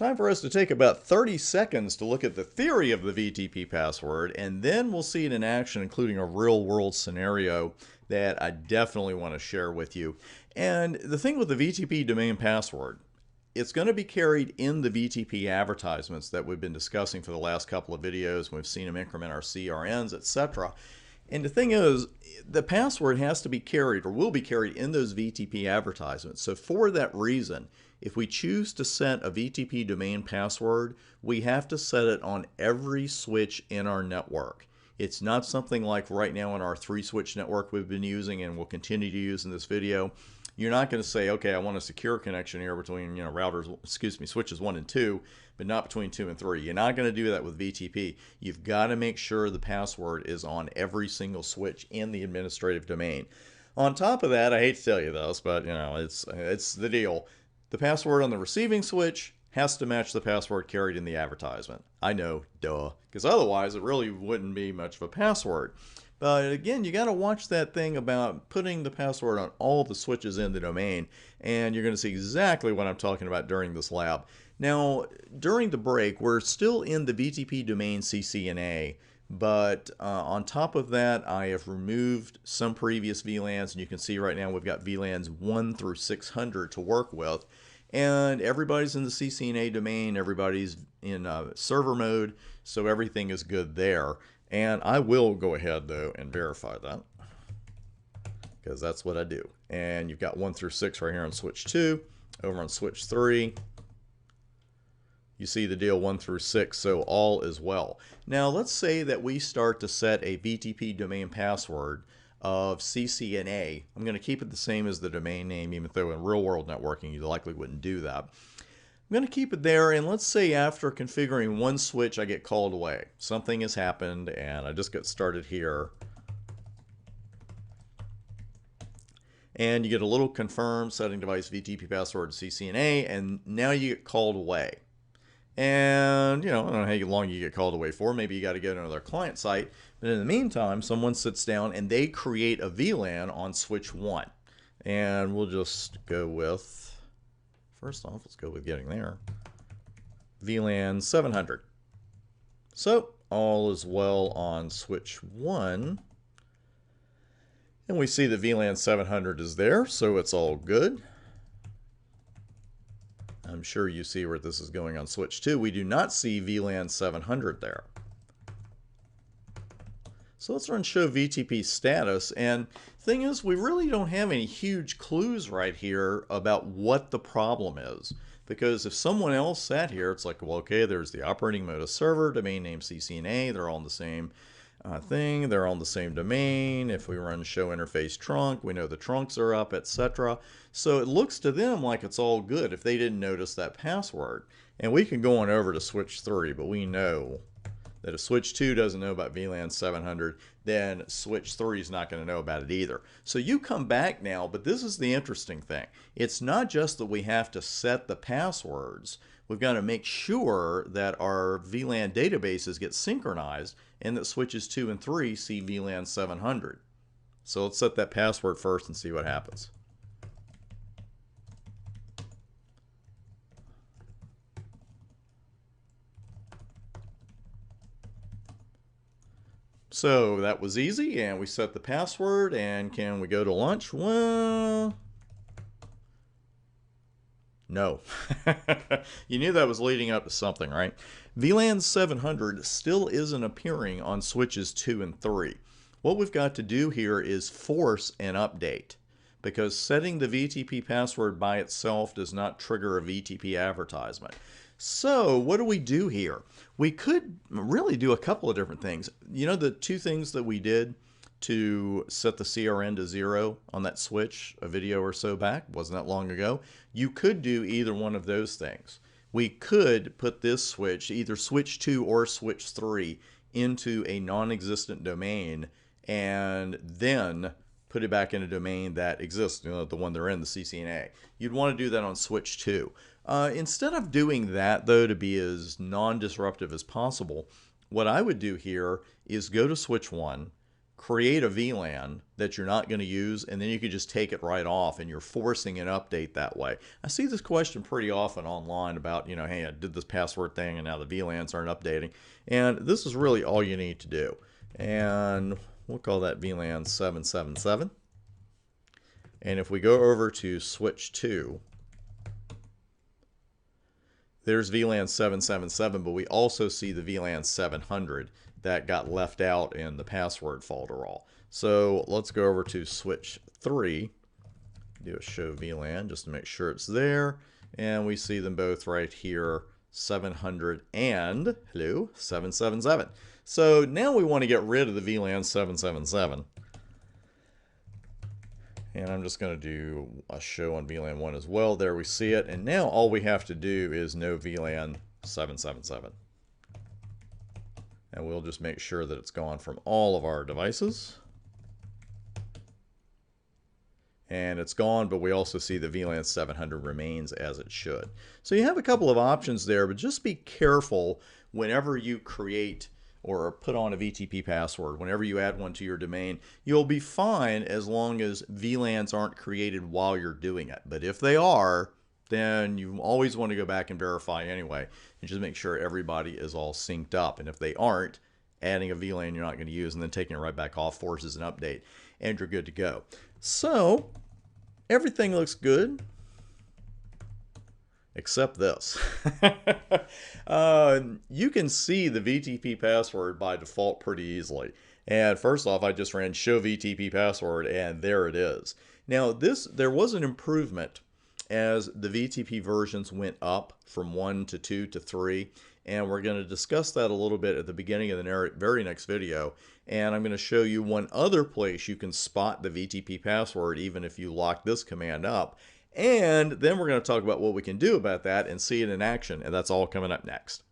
Time for us to take about 30 seconds to look at the theory of the VTP password, and then we'll see it in action, including a real-world scenario that I definitely want to share with you. And the thing with the VTP domain password, it's going to be carried in the VTP advertisements that we've been discussing for the last couple of videos. We've seen them increment our CRNs, etc. And the thing is, the password has to be carried or will be carried in those VTP advertisements. So for that reason, if we choose to set a VTP domain password, we have to set it on every switch in our network. It's not something like right now in our 3-switch network we've been using and will continue to use in this video. You're not going to say, okay, I want a secure connection here between, switches 1 and 2, but not between 2 and 3. You're not going to do that with VTP. You've got to make sure the password is on every single switch in the administrative domain. On top of that, I hate to tell you this, but it's the deal. The password on the receiving switch has to match the password carried in the advertisement. I know, duh, because otherwise it really wouldn't be much of a password. But again, you got to watch that thing about putting the password on all the switches in the domain, and you're going to see exactly what I'm talking about during this lab. Now, during the break, we're still in the VTP domain CCNA, but on top of that, I have removed some previous VLANs, and you can see right now we've got VLANs 1 through 600 to work with. And everybody's in the CCNA domain, everybody's in server mode, so everything is good there. And I will go ahead, though, and verify that, because that's what I do. And you've got 1 through 6 right here on switch 2. Over on switch 3, you see the deal 1 through 6, so all is well. Now, let's say that we start to set a VTP domain password of CCNA. I'm going to keep it the same as the domain name, even though in real-world networking you likely wouldn't do that. I'm going to keep it there, and let's say after configuring one switch I get called away. Something has happened, and I just got started here. And you get a little confirm setting device VTP password to CCNA, and now you get called away. And, I don't know how long you get called away for. Maybe you got to go to another client site. But in the meantime, someone sits down and they create a VLAN on switch 1. And we'll just go with, first off, let's go with getting there. VLAN 700. So all is well on switch 1. And we see the VLAN 700 is there, so it's all good. I'm sure you see where this is going on switch 2. We do not see VLAN 700 there. So let's run show VTP status, and thing is, we really don't have any huge clues right here about what the problem is. Because if someone else sat here, it's like, well, okay, there's the operating mode of server, domain name CCNA, they're all in the same thing, they're on the same domain. If we run show interface trunk, we know the trunks are up, etc. So it looks to them like it's all good if they didn't notice that password. And we can go on over to switch 3, but we know that if switch 2 doesn't know about VLAN 700, then switch 3 is not going to know about it either. So you come back now, but this is the interesting thing. It's not just that we have to set the passwords. We've got to make sure that our VLAN databases get synchronized and that switches 2 and 3 see VLAN 700. So let's set that password first and see what happens. So that was easy, and we set the password, and can we go to lunch? Well, no. You knew that was leading up to something, right? VLAN 700 still isn't appearing on switches 2 and 3. What we've got to do here is force an update, because setting the VTP password by itself does not trigger a VTP advertisement. So what do we do here? We could really do a couple of different things. You know the two things that we did to set the CRN to 0 on that switch a video or so back? Wasn't that long ago? You could do either one of those things. We could put this switch, either switch 2 or switch 3, into a non-existent domain and then put it back in a domain that exists, the one they're in, the CCNA. You'd want to do that on switch 2. Instead of doing that, though, to be as non-disruptive as possible, what I would do here is go to switch 1, create a VLAN that you're not going to use, and then you could just take it right off, and you're forcing an update that way. I see this question pretty often online about, you know, hey, I did this password thing and now the VLANs aren't updating. And this is really all you need to do. And we'll call that VLAN 777. And if we go over to switch 2, there's VLAN 777, but we also see the VLAN 700 that got left out in the password folder all. So let's go over to switch 3, do a show VLAN just to make sure it's there, and we see them both right here, 700 and, hello, 777. So now we want to get rid of the VLAN 777. And I'm just going to do a show on VLAN 1 as well. There we see it. And now all we have to do is no VLAN 777. And we'll just make sure that it's gone from all of our devices. And it's gone, but we also see the VLAN 700 remains as it should. So you have a couple of options there, but just be careful whenever you create or put on a VTP password. Whenever you add one to your domain, you'll be fine as long as VLANs aren't created while you're doing it. But if they are, then you always want to go back and verify anyway, and just make sure everybody is all synced up. And if they aren't, adding a VLAN you're not going to use and then taking it right back off forces an update, and you're good to go. So everything looks good, except this. You can see the VTP password by default pretty easily. And first off, I just ran show VTP password, and there it is. Now there was an improvement as the VTP versions went up from 1 to 2 to 3. And we're going to discuss that a little bit at the beginning of the very next video. And I'm going to show you one other place you can spot the VTP password even if you lock this command up. And then we're going to talk about what we can do about that and see it in action. And that's all coming up next.